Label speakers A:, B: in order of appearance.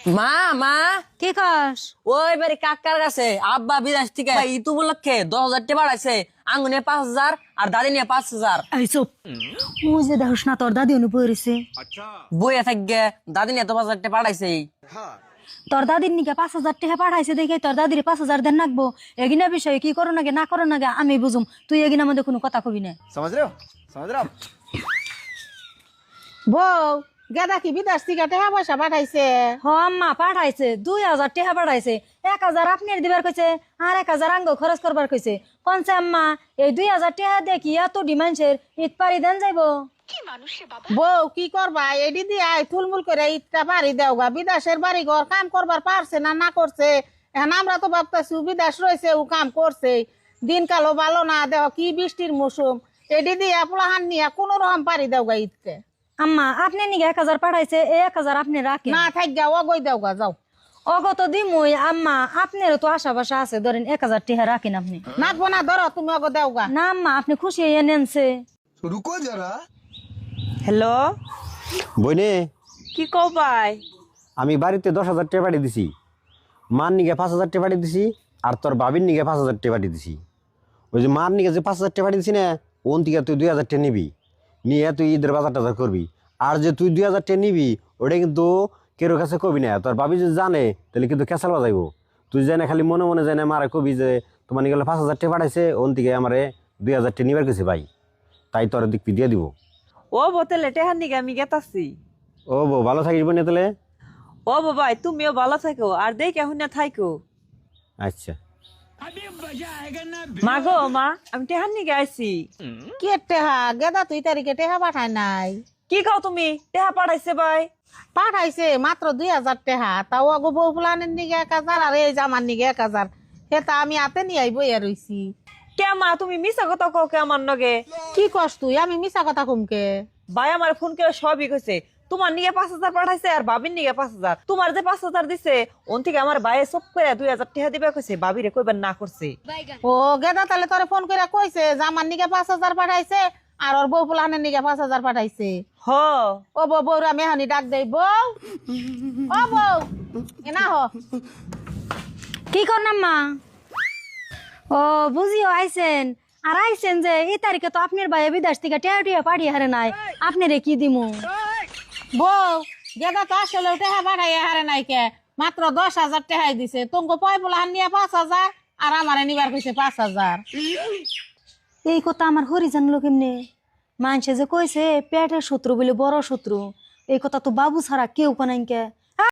A: মা মা
B: কি কস?
A: ওই বাড়ি কাকার কাছে আব্বা বিদেশ থেকে ঈদ উপলক্ষে 10,000 টাকা বাড়াইছে। আঙ্গুনে 5,000 আর দাদি নিয়ে 5,000।
B: এই চুপ। ওই যে দেখোস না তোর দাদি অনু পড়েছে।
A: বইয়া থাকবে দাদি নিয়ে তো 5,000 টাকা বাড়াইছে।
B: তোর দাদির নিকে 5,000 টাকা পাঠাইছে দেখে তোর দাদির 5,000 দেন নাকবো। এগিনা বিষয়ে কি করো নাগে না করো নাগে আমি বুঝুম, তুই এগিনার মধ্যে কোনো কথা কবি না।
C: समझ रहे हो समझ रहे हो आप?
D: বউ গেদা কি বিদেশ থেকে টাকা পয়সা পাঠাইছে?
B: হ আম্মা পাঠাইছে 2,000 টাকা পাঠাইছে। 1,000 আপনার দিবার কইছে আর 1,000 আঙ্গ খরচ করবার কইছে। কনছে আম্মা এই 2,000 টাকা দেখি এত ডিমান্ডের ঈদ পারি দেন যাইবো।
D: বউ কি করবা এডি দিয়ে থুলমুল করে ইটটা বাড়ি দেওগা। বিদেশের বাড়ি ঘর কাম করবার পারছে না না করছে। এখন আমরা তো ভাবতেছি বিদেশ রয়েছে ও কাম করছে, দিনকালও ভালো না, দেহ কি বৃষ্টির মৌসুম, এডি দিয়ে পোলাহান নিয়ে কোন রকম পারি দেওগা ঈদকে।
B: আম্মা আপনি নিকে 1,000 পাঠাইছে, এই 1,000 আপনি রাখেন।
D: না থাক গা অগই দেওগা যাও।
B: অগত দিমুই আম্মা আপনারও তো আশা বাসা আছে, ধরেন 1,000 টাকা রাখেন আপনি।
D: নাকবো না ধরো তুমি অগ দেওগা।
B: না আম্মা আপনি খুশি হয়ে নেনছে।
C: रुको जरा
E: হ্যালো,
F: বইনে
E: কি কও ভাই?
F: আমি বাড়িতে 10,000 টাকা পাঠিয়ে দিছি, মার নিগে 5,000 টাকা পাঠিয়ে দিছি, আর তোর বাবির নিগে 5,000 টাকা পাঠিয়ে দিছি। ওই যে মার নিগে যে 5,000 টাকা পাঠিয়ে দিছি না, ওন থেকে তুই 2,000 টাকা নিবি, নিয়ে তুই ঈদের বাজার টাজার করবি। আর যে তুই 2,000 টাকা নিবি ওটা কিন্তু কেরোর কাছে কবি না, তোর বাবি যদি জানে তাহলে কিন্তু ক্যাসাল বাজাইব। তুই জানে খালি মনে মনে জানে মারা কবি যে তোমার নিগে 5,000 টাকা পাঠাইছে, ওন থেকে আমারে 2,000 টাকা নিবার গেছে ভাই, তাই তোর দিক দিয়ে দিব।
E: ও বোতলে টেহার নিগে আমি গেতাছি।
F: ও বউ ভালো থাকিস বোন তাহলে।
E: ও বাবাই তুমিও ভালো থাকো আর দেখে হুনা থাকো।
F: আচ্ছা
E: মা গো মা, আমি টেহার নিগে আইছি।
D: কি টেহা গেদা তুই তারিখে টেহা পাঠায় নাই?
E: কি কও তুমি? টেহা পাঠাইছে ভাই?
D: পাঠাইছে মাত্র 2,000 টাকা, তাও অগো বউ ফুলানের নিগে 1,000 আর এই জামার নিগে 1,000। সেটা আমি হাতে নিয়ে বইয়া রইছি।
E: কে মা তুমি মিছা কথা কও কে আমার নগে?
D: কি কস তুই? আমি মিছা কথা কমকে?
E: ভাই আমার ফোন করে সবই কইছে, তোমার নিগে 5,000 পাঠাইছে আর বাবির নিগে 5,000। তোমার যে 5,000 দিছে ওন থেকে আমার ভাইয়ে সব করে 2,000 টাকা দিবে কইছে, বাবিরে কইবার না করছে।
D: ও গেদা তাহলে তোরে ফোন করে কইছে জামার নিগে 5,000 পাঠাইছে আর ওর বউ ফুলানের নিগে 5,000 পাঠাইছে।
E: হ
D: ও বউ বউরা মেহানি ডাক দেই। বউ ও বউ এনা হ।
B: কি করন আম্মা? ও বুঝিও আইছেন, আর আইছেন যে এই তারিখে তো আপনার ভাই বিদেশ থেকে টিয়া পাঠিয়ে হারে নাই, আপনি রে কি দিমু?
D: বউ গেদা তো আসলে টেহা পাঠাইয়া হারে নাই কে, মাত্র 10,000 টাকাই দিছে। তোমাকে পয় ফুলাহান নিয়ে 5,000 আর আমারে নিবার কইছে 5,000।
B: এই কথা আমার হরি জানলো কেমনে? মানুষে যে কইছে পেটের শত্রু বলে বড় শত্রু, এই কথা তো বাবু ছাড়া কেউ কোনাইকে।